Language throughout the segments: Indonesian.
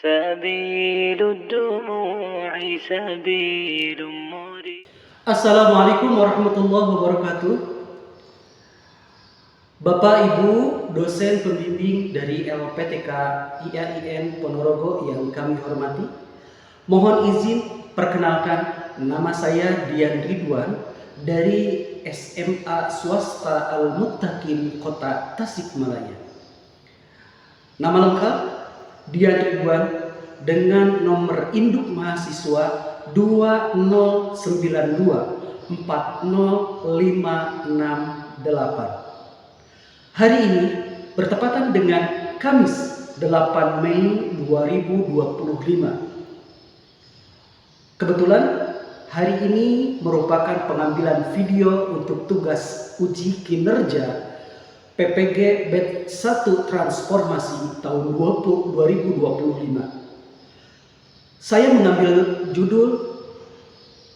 سبيل الدموع سبيل مريب. Assalamualaikum warahmatullahi wabarakatuh. Bapak Ibu dosen pembimbing dari LPTK IAIN Ponorogo yang kami hormati, mohon izin perkenalkan, nama saya Dian Ridwan dari SMA Swasta Al-Muttaqin Kota Tasikmalaya. Nama lengkap Dian Ridwan dengan nomor induk mahasiswa 2092405668. Hari ini bertepatan dengan Kamis 8 Mei 2025. Kebetulan hari ini merupakan pengambilan video untuk tugas uji kinerja PPG Batch 1 Transformasi tahun 2025. Saya mengambil judul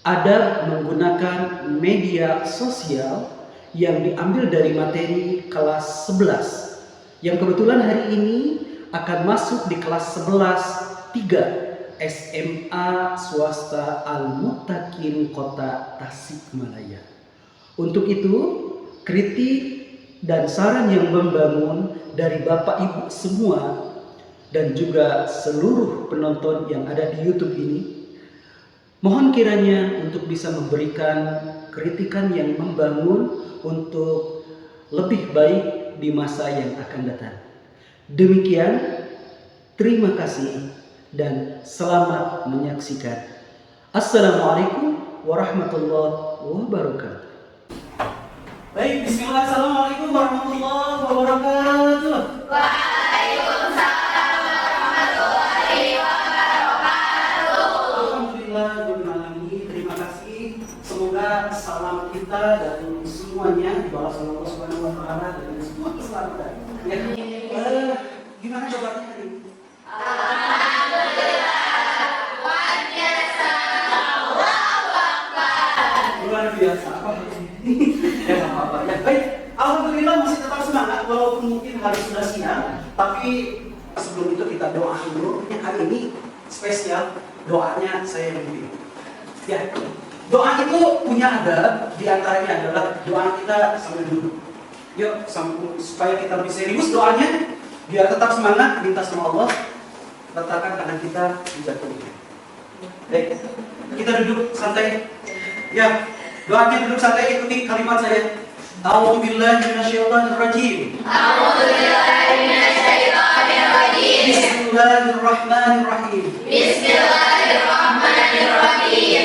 Adab Menggunakan Media Sosial yang diambil dari materi kelas 11 yang kebetulan hari ini akan masuk di kelas 11 3 SMA Swasta Al-Muttaqin Kota Tasikmalaya. Untuk itu, kritik dan saran yang membangun dari Bapak Ibu semua dan juga seluruh penonton yang ada di YouTube ini, mohon kiranya untuk bisa memberikan kritikan yang membangun untuk lebih baik di masa yang akan datang. Demikian, terima kasih dan selamat menyaksikan. Assalamualaikum warahmatullahi wabarakatuh. Baik, bismillah, assalamualaikum warahmatullahi wabarakatuh. Terima kasih. Semoga salam kita dan semuanya dibalas oleh Allah Subhanahu wa taala dan semua keselamatan. Ya. Gimana jawabannya tadi? Luar biasa. Apa ini? Ya enggak apa-apa. Ya, baik. Alhamdulillah masih tetap semangat walaupun mungkin hari sudah siang, tapi sebelum itu kita doa dulu. Hari ini spesial doanya saya begini. Ya, doa itu punya adab, diantaranya adalah doa kita sambil duduk. Yuk, supaya kita lebih serius doanya, biar tetap semangat, minta sama Allah, letakkan tangan kita di jantungnya. Baik, kita duduk santai. Ya, doanya duduk santai, ikuti kalimat saya. A'udzubillahi minasyaitonirrajim. A'udzubillahi minasyaitonirrajim. Bismillahirrahmanirrahim. Bismillahirrahmanirrahim.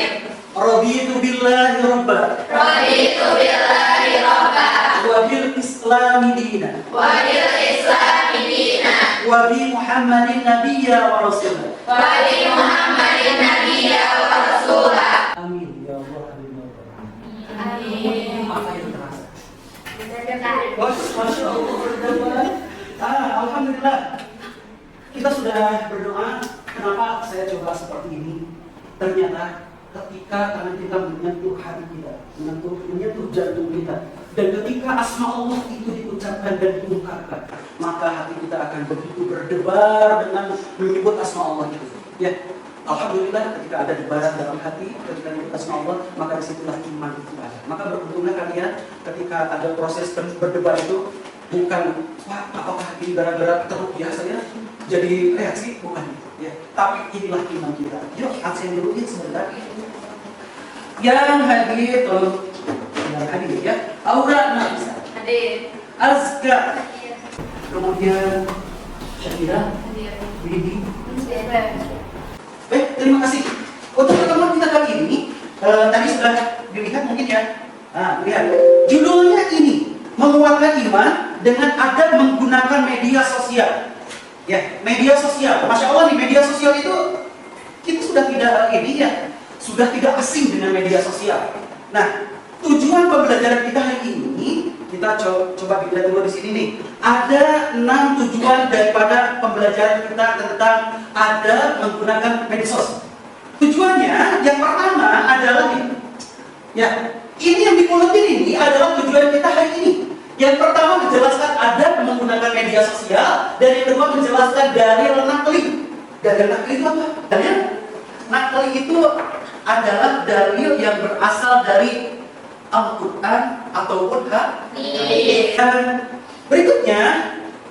Raditu billahi rabba. Raditu billahi rabba. Wa bil islami dina. Wa bil islami dina. Wa bi Muhammadin nabiyya wa rasulah. Wa bi Muhammadin nabiyya wa rasulah. Amin ya Allah, amin ya Allah. Amin. Apa yang terasa? Masya Allah. Alhamdulillah. Kita sudah berdoa. Kenapa saya coba seperti ini? Ternyata ketika tangan kita menyentuh hati kita, menyentuh jantung kita, dan ketika asma Allah itu diucapkan dan diungkapkan, maka hati kita akan begitu berdebar dengan menyebut asma Allah itu. Ya, alhamdulillah ketika ada debaran dalam hati, ketika menyebut asma Allah, maka disitulah iman itu ada. Maka beruntunglah kalian ketika ada proses berdebar itu, bukan wah apakah ini gara-gara teruk biasa ya jadi reaksi, bukan itu ya, tapi inilah iman kita. Yuk absen dulu ya sebentar. Yang hadir tolong yang hadir ya. Aura Nafisa Hadir. Azka, kemudian Syakira, Hadir. Bibi. Hadir. Terima kasih untuk pertemuan kita kali ini. Tadi sudah dilihat mungkin ya. Nah, lihat judulnya ini, menguatkan iman dengan adab menggunakan media sosial. Ya, media sosial. Masya Allah nih, media sosial itu kita sudah tidak sudah tidak asing dengan media sosial. Nah, tujuan pembelajaran kita hari ini kita coba dilihat dulu di sini nih. Ada 6 tujuan daripada pembelajaran kita tentang adab menggunakan media sosial. Tujuannya yang pertama adalah ya, ini yang diuletin ini adalah tujuan kita hari ini. Yang pertama menjelaskan adab menggunakan media sosial, dan yang kedua menjelaskan dalil nakli. Dalil nakli itu apa? Dalil nakli itu adalah dalil yang berasal dari Al-Quran ataupun hadis. Dan berikutnya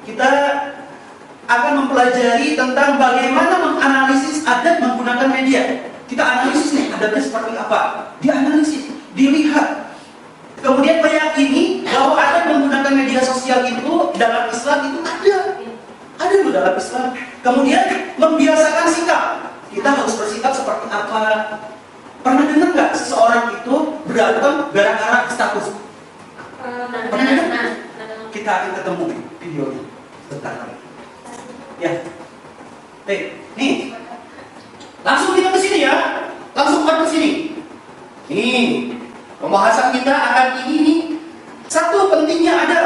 kita akan mempelajari tentang bagaimana menganalisis adat menggunakan media. Kita analisis nih adatnya seperti apa. Dianalisis, dilihat. Kemudian meyakini bahwa adat menggunakan media sosial itu dalam Islam itu ada loh dalam Islam. Kemudian membiasakan sikap. Kita harus bersikap seperti apa? Pernah dengar nggak seseorang itu berantem gara-gara status? Pernah dengar? Kita akan ketemu videonya sebentar lagi. Ya, nih, langsung kita ke sini ya, langsung ke sini. Nih, pembahasan kita akan ini nih. Satu pentingnya ada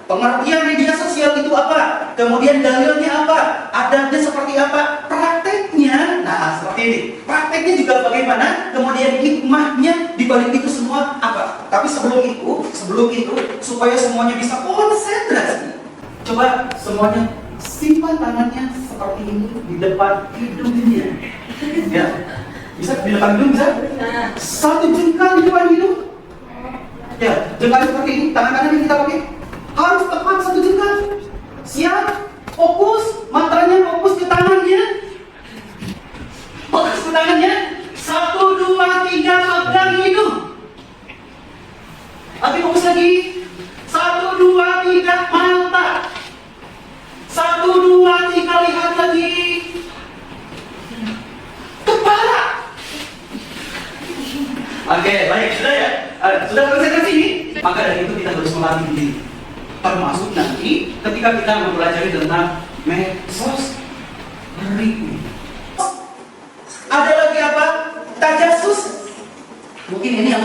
pengertian media sosial itu apa, kemudian dalilnya apa, adatnya seperti apa, prakteknya. Nah, seperti ini. Prakteknya juga bagaimana, kemudian hikmahnya di balik itu semua apa. Tapi sebelum itu, supaya semuanya bisa konsentrasi, coba semuanya simpan tangannya seperti ini di depan hidungnya. Ya, bisa di depan hidung bisa? Satu jengkal di depan hidung. Ya, jengkal seperti ini, tangan kanan yang kita pakai harus tepat satu jengkal. Siap, fokus, matanya fokus ke tangannya. Fokus ke tangannya. 1, 2, 3, pegang hidung. Lagi fokus lagi. 1, 2, 3, mata. 1, 2, 3, lihat lagi. Kepala. Oke, baik, sudah ya? Sudah konsentrasi ini? Maka dari itu kita harus melatih diri. Termasuk nanti ketika kita mempelajari tentang medsos. Ada lagi apa? Tajasus. Mungkin ini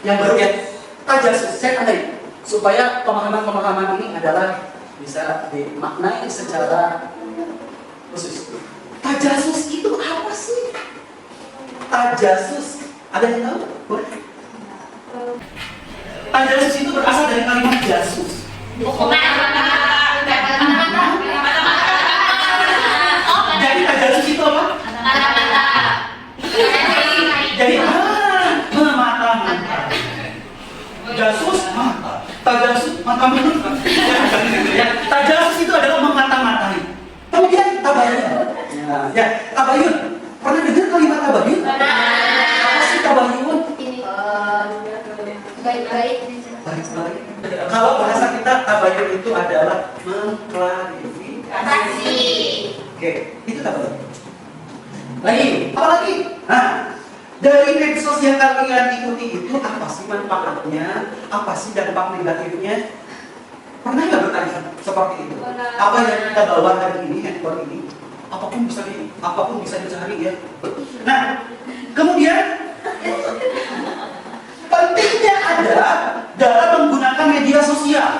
yang baru ya. Tajasus, saya tandai. Supaya pemahaman-pemahaman ini adalah bisa dimaknai secara khusus. Tajasus itu apa sih? Tajasus, ada yang tahu? Boleh? Tajasus itu berasal dari kalimat jasus. Jadi tajasus itu apa? Jadi memata-mata. Jasus mata. Tajasus mata-mata. Tajasus itu adalah memata-matai. Kemudian tabayun. Ya, tabayun. Pernah dengar kalimat tabayun? Apa sih tabayun? Baik-baik. Baik-baik. Kalau bahasa kita tabayun itu adalah mengklarifikasi. Oke, itu tabayun. Lagi, apa lagi? Nah, dari medsos yang kalian ikuti itu apa sih manfaatnya? Apa sih dampak negatifnya? Pernah nggak bertanya seperti itu? Apa yang kita bawa hari ini, handphone ini? Apapun bisa dicari ya. Nah, kemudian pentingnya ada dalam menggunakan media sosial.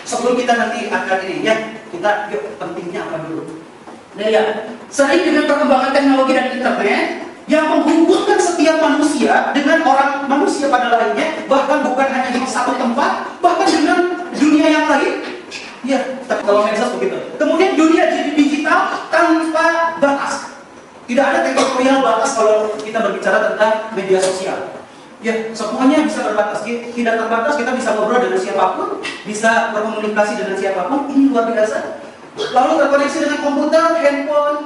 Sebelum kita nanti akan ini ya, kita yuk pentingnya apa dulu? Nah ya, sering dengan perkembangan teknologi dan internet yang menghubungkan setiap manusia dengan orang manusia pada lainnya, bahkan bukan hanya di satu tempat, bahkan dengan dunia yang lain. Ya, tapi kalau medsos begitu. Kemudian dunia digital tanpa batas. Tidak ada teritorial batas kalau kita berbicara tentang media sosial. Ya, semuanya bisa berbatas. Tidak terbatas, kita bisa ngobrol dengan siapapun, bisa berkomunikasi dengan siapapun. Ini luar biasa. Lalu terkoneksi dengan komputer, handphone.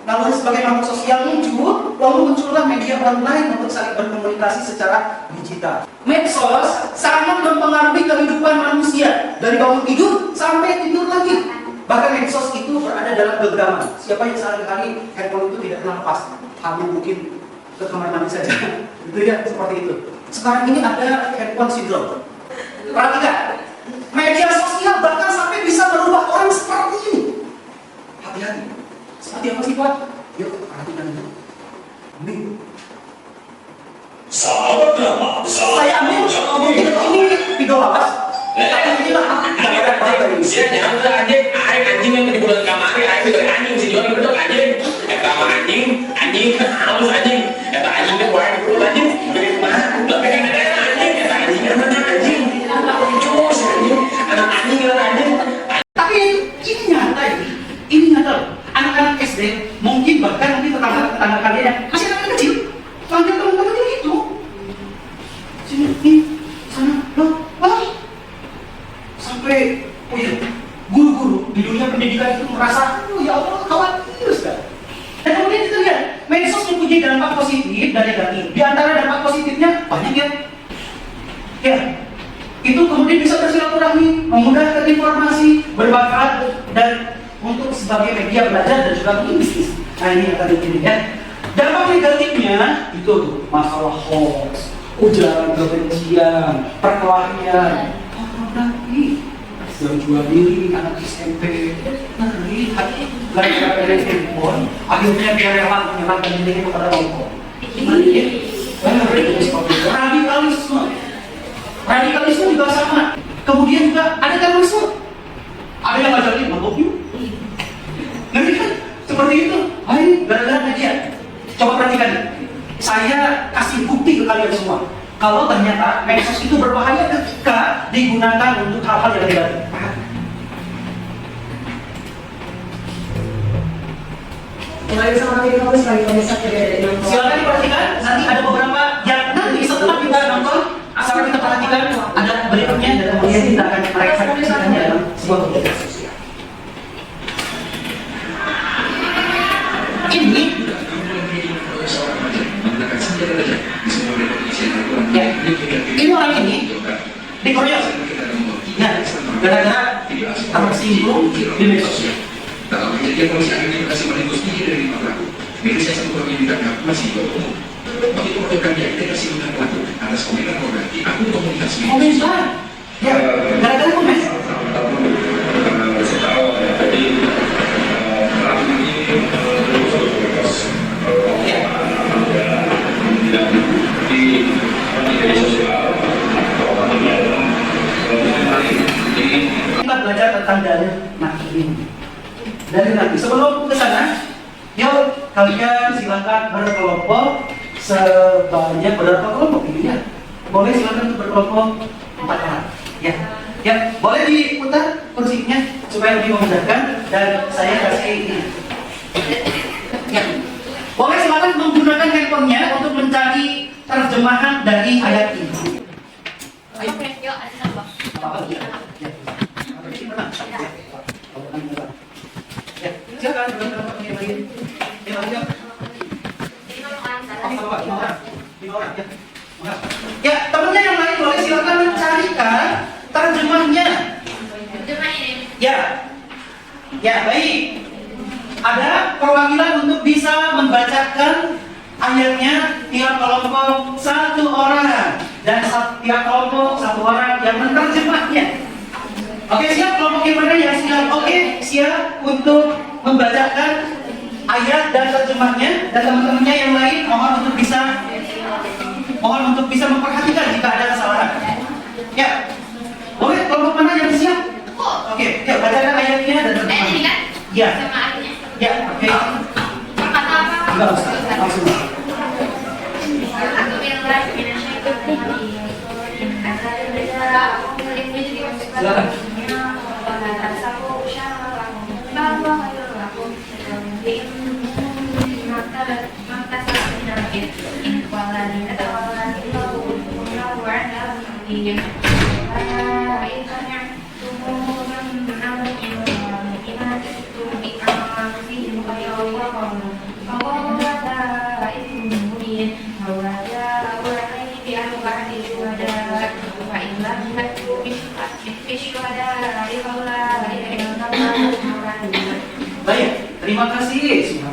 Lalu sebagai makhluk sosial muncul, lalu muncullah media online untuk saling berkomunikasi secara digital. Medsos sangat mempengaruhi kehidupan manusia dari bangun tidur sampai tidur lagi. Bahkan medsos itu berada dalam genggaman. Siapa yang sehari-hari handphone itu tidak pernah lepas, hanya mungkin ke kamar mandi saja. Itu ya, seperti itu. Sekarang ini ada handphone syndrome. Perhatikan, media sosial bahkan sampai bisa merubah orang seperti ini. Hati-hati. Seperti apa sih Pak? Yuk, perhatikan dulu. Ini. Sahabat drama, Saya ambil mungkin ini video lawas. Tapi inilah gambaran dari dia jangan bilang anjing yang di bulan kamari, dari anjing si jual betul anjing, kata sama anjing, halus anjing, kata anjing itu bukan betul anjing, dari mana? Udah pengen ada anjing, kata anjing mana anjing, cus anjing, anak anjing anak anjing. Tapi ini nyata ini. Ini nyata. Anak-anak SD mungkin bahkan tetangga kalian yang masih anak kecil, panggil teman-temannya gitu. Sini, nih, sana, loh, wah. Sampai, oh iya, guru-guru di dunia pendidikan itu merasa, oh ya Allah, khawatir sekali. Dan kemudian kita lihat, medsos mempunyai dampak positif dan negatif. Di antara dampak positifnya banyak ya, itu kemudian bisa bersilaturahmi, memudahkan informasi, bermanfaat dan untuk sebagai media belajar dan juga bisnis. Nah ini yang tadi ini ya. Dampak negatifnya itu tuh masalah hoax, ujaran kebencian, perkelahian, pornografi, yang jual diri anak SMP, ngeri, gara-gara ada handphone, akhirnya dia rela menyerahkan dirinya kepada rokok. Gimana ya? Radikalisme juga sama. Kemudian juga ada terorisme. Ada yang ngajarin mabok yuk. Ngeri kan? Seperti itu. Ayo, gara-gara media. Coba perhatikan. Saya kasih bukti ke kalian semua. Kalau ternyata medsos itu berbahaya ketika digunakan untuk hal-hal yang negatif. Silakan diperhatikan. Nanti ada beberapa yang nanti setelah kita nonton, asal kita perhatikan ada berikutnya dan kemudian kita akan merefleksikannya dalam sebuah kegiatan sosial. Ini orang ini dikeroyok. Ya, gara-gara tersinggung di media sosial. Dalam kejadian polisi akhirnya berhasil meringkus 3 dari 5 pelaku. Medis yang satu orang yang ditangkap masih berumur. Begitu melakukan identifikasi dengan pelaku atas komentar korban di akun komunitas media. Komentar? Ya, gara-gara komen. Jadi pelaku ini di media sosial. Kita belajar tentang dalil nabi. Dalil nabi. Sebelum ke sana, yuk kalian silakan berkelompok sebanyak berapa kelompok ini ya? Boleh silakan berkelompok 4 orang. Ya, ya boleh diputar kursinya supaya lebih memudahkan dan saya kasih ini. Ya, boleh silakan menggunakan handphonenya untuk mencari terjemahan dari ayat ini. Oke, yuk, ada sama. Ya, silakan berkelompok yang lain. Ya, temennya yang lain boleh silakan mencarikan terjemahnya. Ya, ya baik. Ada perwakilan untuk bisa membacakan ayatnya tiap kelompok 1 orang dan tiap kelompok 1 orang yang menerjemahnya. Oke, siap kelompok yang mana yang siap? Oke, siap untuk membacakan ayat dan terjemahnya, dan teman-temannya yang lain mohon untuk bisa memperhatikan jika ada kesalahan. Ya, boleh kelompok mana yang siap? Oke, ya bacakan ayatnya dan terjemahnya. Ya, ya, oke. Enggak usah, langsung. Silakan. Baik, terima kasih.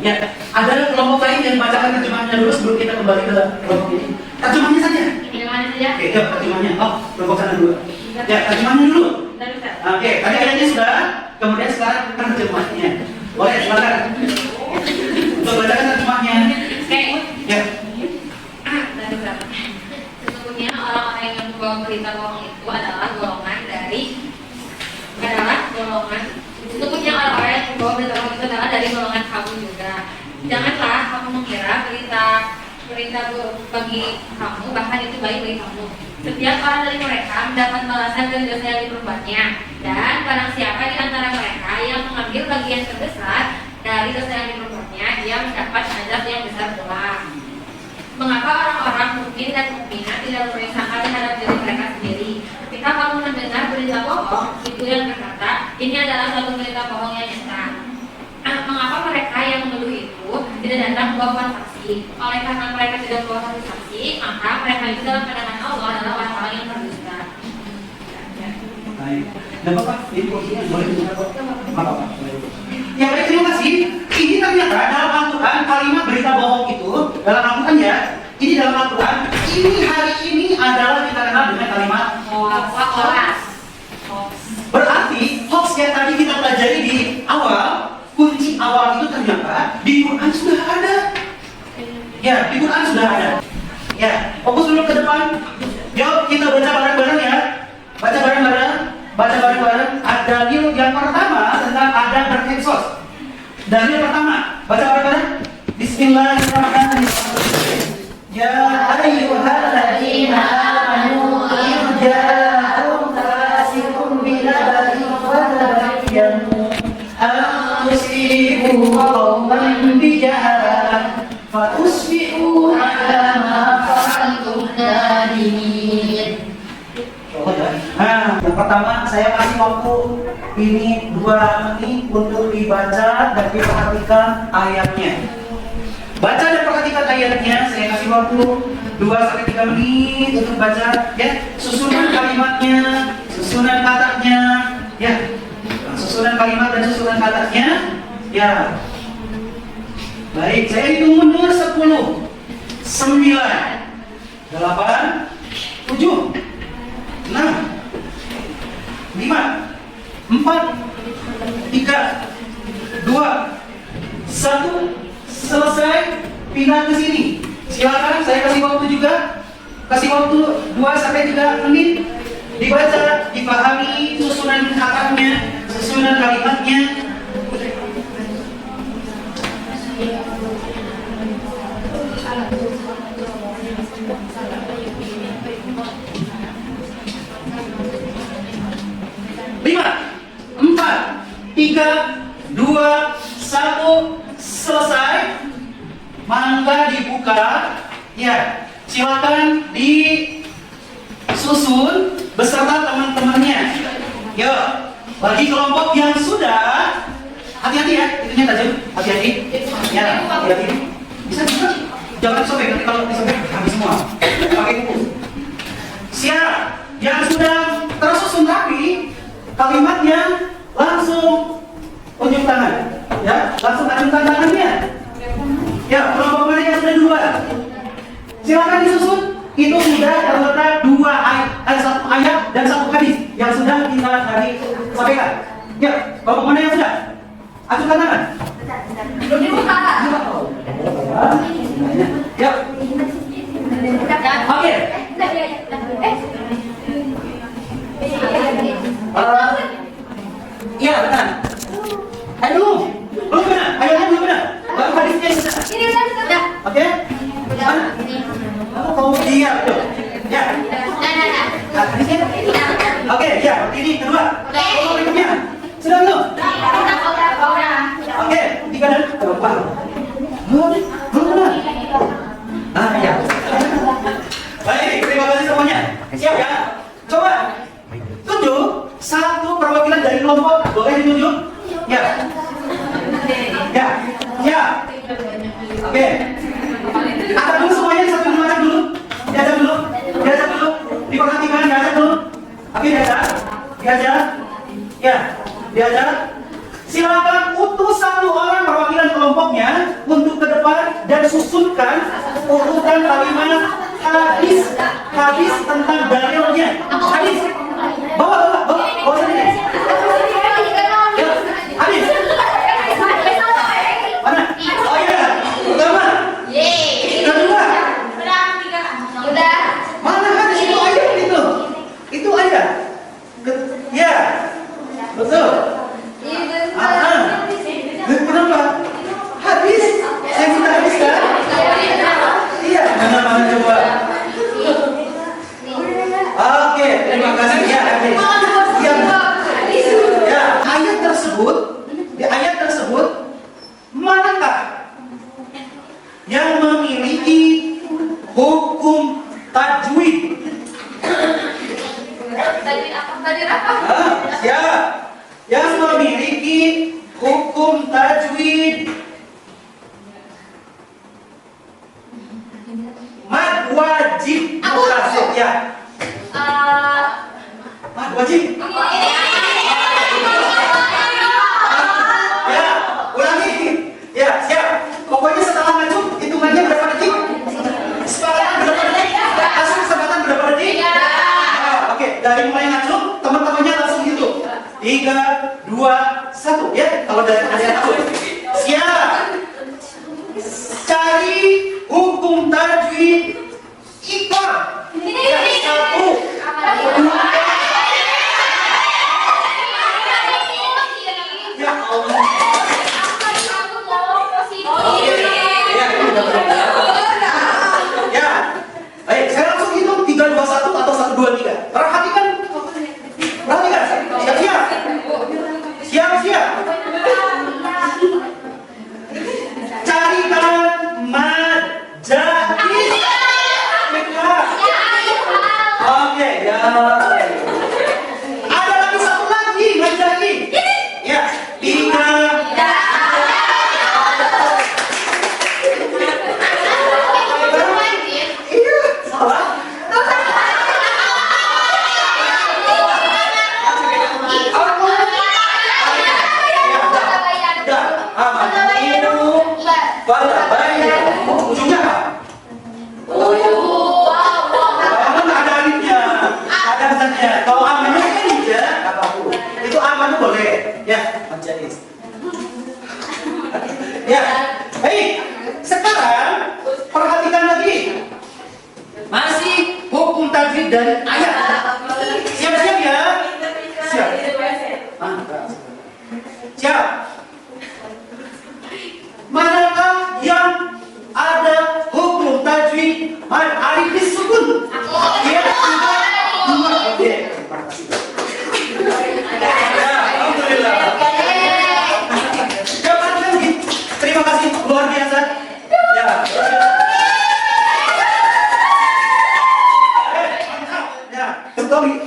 Ya, ada kelompok lain yang bacakan terjemahnya dulu sebelum kita kembali ke kelompok ini. Terjemahnya saja. Oke, ya, terjemahnya. Oh, kelompok sana dulu. Ya, terjemahnya dulu. Oke, tadi ayatnya sudah, kemudian sekarang terjemahnya. Boleh, silakan. Untuk bacakan terjemahnya. Ya. Sesungguhnya orang-orang yang membawa berita bohong itu adalah golongan. Sesungguhnya orang-orang yang membawa berita bohong itu adalah dari golongan kamu juga. Janganlah kamu mengira berita bagi kamu, bahkan itu baik bagi kamu. Setiap orang dari mereka mendapat balasan dari dosa yang diperbuatnya. Dan barang siapa di antara mereka yang mengambil bagian terbesar dari dosa yang diperbuatnya, dia mendapat azab mukmin dan mukminat tidak berbuat sangka terhadap diri mereka sendiri. Ketika kamu mendengar berita bohong, itu yang berkata, ini adalah suatu berita bohong yang nyata. Mengapa mereka yang menuduh itu tidak datang membawa saksi? Oleh karena mereka tidak membawa saksi, maka mereka itu dalam pandangan Allah adalah orang-orang yang berdusta. Baik. Dan Bapak, ini posisinya boleh dibuka kok? Apa? Ya baik, terima kasih. Ini ternyata dalam Al-Quran kalimat berita bohong itu dalam Al-Quran ya. Ini dalam Al-Quran. Ini hari ini adalah kita kenal dengan kalimat Hoax. berarti hoax yang tadi kita pelajari di awal, kunci awal itu ternyata di Quran sudah ada. Ya, di Quran sudah ada. Ya, fokus dulu ke depan. Yuk kita baca bareng-bareng ya. Baca bareng-bareng. Dalil yang pertama tentang adab bereksos. Dalil pertama, baca bareng-bareng. Bismillahirrahmanirrahim. Ya ayyuhalladzina amanu in ja'akum fasiqun binaba'in fatabayyanu an tusibu qauman bijahalah fatusbihu 'ala ma fa'altum nadimin. Nah, yang pertama saya kasih waktu ini 2 menit untuk dibaca dan diperhatikan ayatnya. Baca dan perhatikan ayatnya, saya kasih waktu 2-3 menit untuk baca ya, susunan kalimatnya, susunan katanya, ya. Susunan kalimat dan susunan katanya, ya. Baik, saya hitung mundur 10, 9, 8, 7, 6, 5, 4, 3, 2, 1. Selesai, pindah ke sini. Silakan, saya kasih waktu juga. Kasih waktu 2-3 menit. Dibaca, dipahami susunan katanya, susunan kalimatnya. Lima, 4, 3, 2, 1. Selesai, mangga dibuka, ya. Silakan disusun beserta teman-temannya. Yuk, bagi kelompok yang sudah, hati-hati ya, itunya tajam, hati-hati. Ya, hati-hati. Bisa, jangan sobek, nanti kalau disobek habis semua. Pakai kuku. Siap, yang sudah tersusun rapi, kalimatnya langsung unjuk tangan. Ya, langsung acungkan tangannya. Ya, kelompok mana yang sudah duluan? Silakan disusun. Itu sudah terletak 1 ayat dan 1 hadis yang sudah kita tadi sampaikan. Ya, kelompok mana yang sudah? Acungkan tangan. Belum dibuka. Ya. Oke. Iya, benar. Ayo dulu. Belum benar. Ayatnya belum benar. Baru hadisnya benar. Ini udah. Oke? Kamu mau diam tuh. Ya. Hadisnya? Oke, ya. Ini kedua. Kalau berikutnya. Sudah belum? Oke, 3 dan 4. Belum benar. Ah, ya. Baik, terima kasih semuanya. Siap ya? Coba tunjuk 1 perwakilan dari kelompok. Boleh ditunjuk? Ya. Ya. Ya. Oke. Ada dulu semuanya, satu dulu, ada dulu. Diajak dulu. Diajak dulu. Diperhatikan, diajak dulu. Oke, diajak. Diajak. Ya. Diajak. Silakan utus 1 orang perwakilan kelompoknya untuk ke depan dan susunkan urutan kalimat hadis tentang dalilnya. Hadis. Bawa sini. Ya, hadis. Mana? Oh iya. Pertama. Kedua. Mana hadis itu ayat itu? Itu ayat. Ya. Betul. Kenapa? Hadis. Saya minta hadis kan? Iya. Mana coba? Oke, terima kasih ya hadis. Ya, ayat tersebut manakah yang memiliki hukum Ya. Wajib. Ya, ulangi. Ya, siap. Pokoknya setelah maju, hitungannya berapa detik? Kesepakatan berapa detik? Langsung kesempatan berapa detik? Oke, dari mulai ngaju, teman-temannya langsung hitung. 3, 2, 1. Ya, kalau dari kalian aku. Siap. Cari hukum tajwid ikor. Ya, 1, 2. Ya Allah. Ya, baik, saya langsung hitung 3, 2, 1 atau 1, 2, 3. Perhatikan. Perhatikan. Siap-siap. Siap-siap. Carikan majahid. Oke, ya. Ada lagi satu lagi majahid. Ya, 3. Iya, salah. Ujungnya apa? Aman ada alifnya, ada pesannya. Kalau amannya kan tidak apa-apa. Itu aman tuh boleh. Ya, majais. Ya, baik. Sekarang perhatikan lagi. Masih hukum tajwid dan ayat. Siap-siap ya. Siap. Siap. Manakah yang ada hukum tajwid mad alif disukun? Ya, 2. Oke. Ya, alhamdulillah. Jawaban lagi. Terima kasih luar biasa. Ya. Ya, Tommy,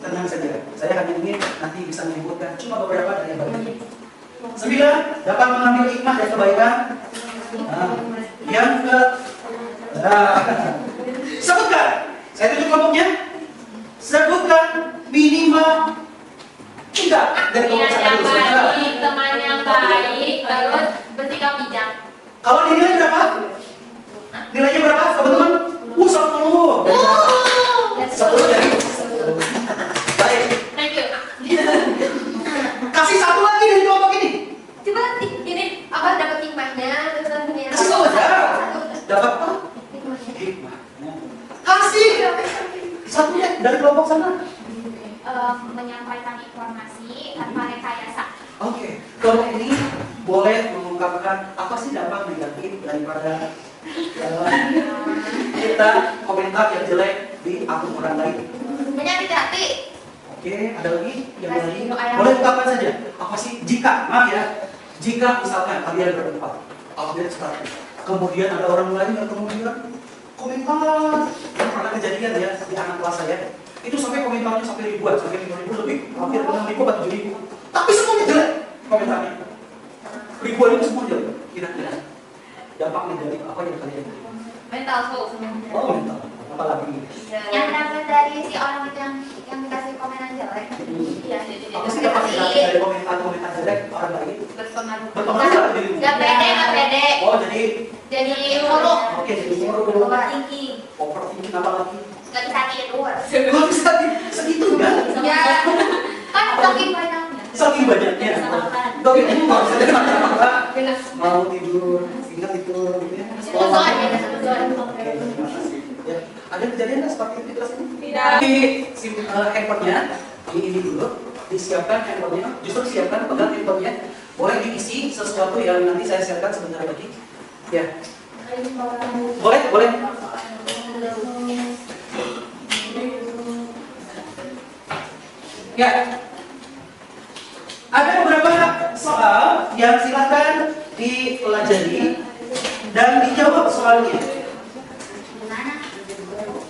tenang saja. Saya hanya ingin nanti bisa menyebutkan cuma beberapa dari yang baik. 9, dapat mengambil hikmah dan kebaikan. Yang ke sebutkan. Saya tunjuk kelompoknya. Sebutkan minimal 3 dari kelompok Yang satu. baik, teman yang baik, terus bersikap bijak. Kalau nilainya berapa? Nilainya berapa, teman-teman? 10. 10 dari 10. Baik. Thank you. Kasih satu lagi dari kelompok ini. Coba ini apa dapat hikmahnya terus punya. Kasih satu aja. Dapat apa? Hikmah. Kasih satu ya dari kelompok sana. Menyampaikan informasi tanpa rekayasa. Oke, kelompok ini boleh mengungkapkan apa sih dampak negatif daripada kita komentar yang jelek di akun orang lain. Menyakiti hati. Oke, ada lagi yang lain. Boleh ungkapkan saja. Apa sih jika, maaf ya, jika misalkan kalian berempat, update status, kemudian ada orang lain yang kemudian komentar yang pernah kejadian ya di anak kelas saya, itu sampai komentarnya sampai ribuan, sampai 5.000 lebih, hampir 6.000 atau 7.000. Tapi semuanya jelek komentarnya. Ribuan itu semua jelek. Kira-kira dampak negatif apa yang kalian? Mental tuh. Oh, mental. Apalagi Yang dapat dari si orang itu yang dikasih komenan jelek. Iya, jadi apa sih dapat dari komentar jelek orang lain? berpengaruh. Berpengaruh nggak dirimu? Gak pede, gak pede. Oh, jadi Jadi muruk. oke, jadi muruk. Overthinking. Overthinking apa lagi? Gak bisa tidur. Kok bisa segitu kan? Ya, kan saking banyaknya. Saking banyaknya. Tapi ini nggak bisa dengar mau tidur, ingat tidur gitu ya. Suzon, ya, suzon. Oke, terima kasih. Ya, ada kejadian nggak seperti itu di kelas ini? Tidak. Di handphonenya, ini dulu, disiapkan handphonenya, justru siapkan pegang handphonenya. Boleh diisi sesuatu yang nanti saya siapkan sebentar lagi. Ya. Boleh, boleh. Ya. Ada beberapa soal yang silakan dipelajari dan dijawab soalnya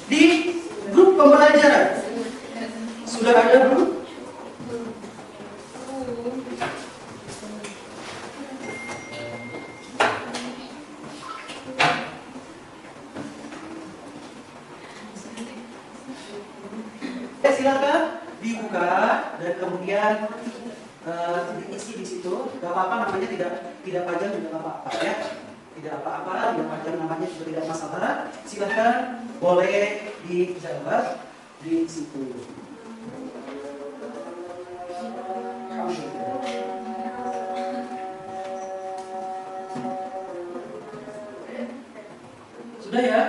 di grup pembelajaran. Sudah ada belum? silakan dibuka dan kemudian diisi di situ. Gak apa-apa, namanya tidak panjang juga gak apa-apa ya. Tidak apa-apa, tidak panjang namanya juga tidak masalah. Silakan boleh dijawab di situ. Sudah ya?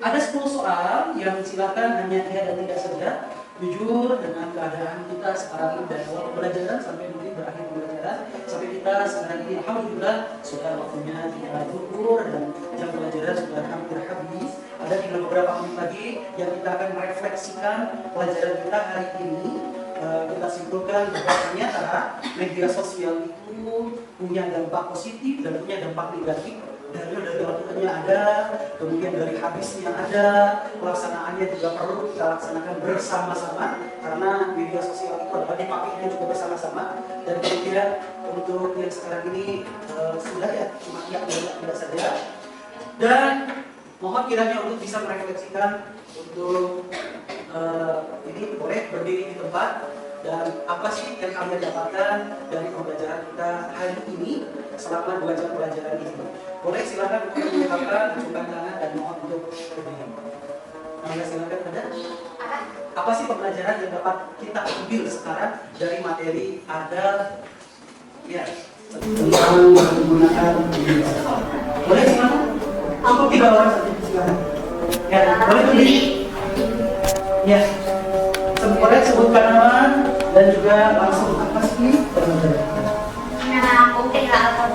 Ada 10 soal yang silakan hanya iya dan tidak saja. Jujur dengan keadaan kita sekarang ini dari awal pembelajaran sampai nanti berakhir pembelajaran, sampai kita sekarang ini alhamdulillah sudah waktunya kita zuhur dan jam pelajaran sudah hampir habis. Ada tinggal beberapa menit lagi yang kita akan merefleksikan pelajaran kita hari ini. Kita simpulkan bahwa ternyata media sosial itu punya dampak positif dan punya dampak negatif. Dari aturannya ada, kemudian dari habisnya ada, pelaksanaannya juga perlu kita laksanakan bersama-sama karena media sosial itu dapat dipakainya juga bersama-sama. Dan kemudian untuk yang sekarang ini sudah ya cuma yang tidak saja. Dan mohon kiranya untuk bisa merefleksikan untuk ini boleh berdiri di tempat dan apa sih yang kalian dapatkan dari pembelajaran kita hari ini selama 2 jam pelajaran ini. Boleh silakan untuk mengungkapkan, acungkan tangan dan mohon untuk berdiri. Silakan ada. Apa sih pembelajaran yang dapat kita ambil sekarang dari materi ada ya tentang menggunakan media. Boleh silakan. Cukup 3 orang saja silakan. Ya, boleh berdiri. Ya. Boleh sebutkan nama dan juga langsung apa sih pembelajaran. Nama aku Tika Alfa.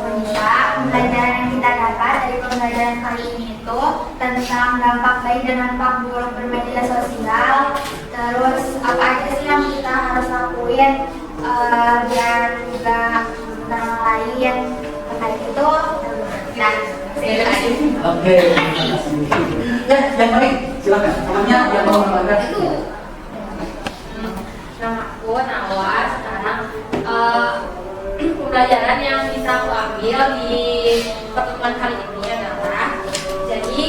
Pembelajaran yang kita dapat dari pembelajaran kali ini itu tentang dampak baik dan dampak buruk bermedia sosial. Terus apa aja sih yang kita harus lakuin biar juga orang lain terkait itu. Nah, Oke, ya yang lain silakan. Namanya yang mau menambahkan itu. Nama aku Nawa. Sekarang pembelajaran yang bisa aku ambil di pertemuan kali ini adalah jadi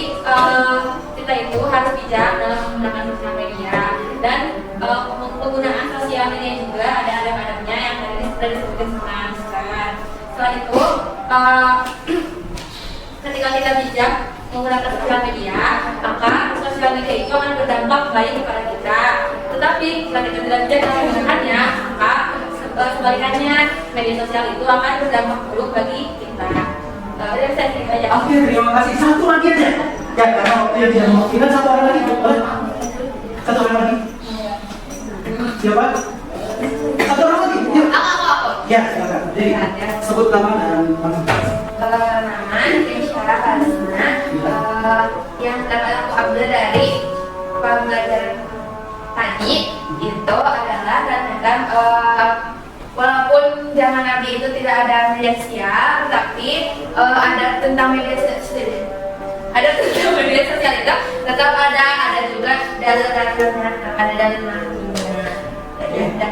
kita itu harus bijak dalam menggunakan sosial media dan penggunaan sosial media juga ada adab-adabnya yang sudah disebutkan sama Ustaz. Selain itu ketika kita bijak menggunakan sosial media, maka sosial media itu akan berdampak baik kepada kita. Tetapi jika kita tidak bijak dalam menggunakannya, maka sebalikannya media sosial itu akan berdampak buruk bagi kita. Dari saya cerita aja. Oke, terima kasih. Satu lagi aja. Ya, karena waktu yang dia mau kita satu orang lagi. Boleh? Satu orang lagi. Siapa? Satu orang lagi. Yuk. Aku. Ya, silakan. Jadi sebut nama dan Nama Insyara Kalsina yang dapat aku ambil dari pembelajaran tadi itu adalah tentang walaupun zaman Nabi itu tidak ada media sosial, tapi ada tentang media sosial. Ada tentang media sosial itu tetap ada juga dalil-dalilnya, ada dalil nantinya.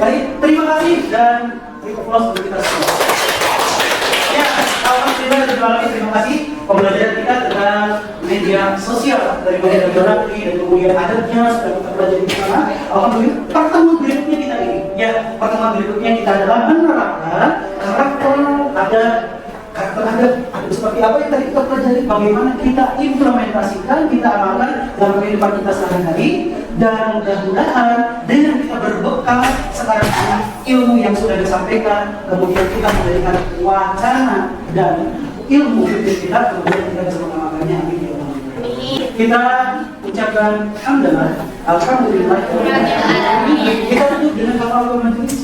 Baik, terima kasih dan applause untuk kita semua. Ya, alhamdulillah terima kasih pembelajaran kita tentang media sosial dari media geografi dan kemudian adabnya sudah kita pelajari di sana. Alhamdulillah, pertemuan berikutnya kita ini, ya pertemuan berikutnya kita adalah menerapkan karakter adab seperti apa yang tadi kita pelajari, bagaimana kita implementasikan, kita amalkan dalam kehidupan kita sehari-hari, dan mudah-mudahan dengan kita berbekal sekarang ini ilmu yang sudah disampaikan, kemudian kita menjadikan wacana dan ilmu fikih kita, kemudian kita bisa mengamalkannya. Kita ucapkan alhamdulillah. Kita tutup dengan kafaratul majlis.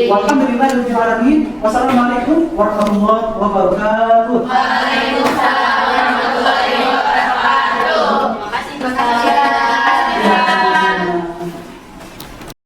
Walhamdulillahirabbil alamin. Wassalamualaikum warahmatullahi wabarakatuh.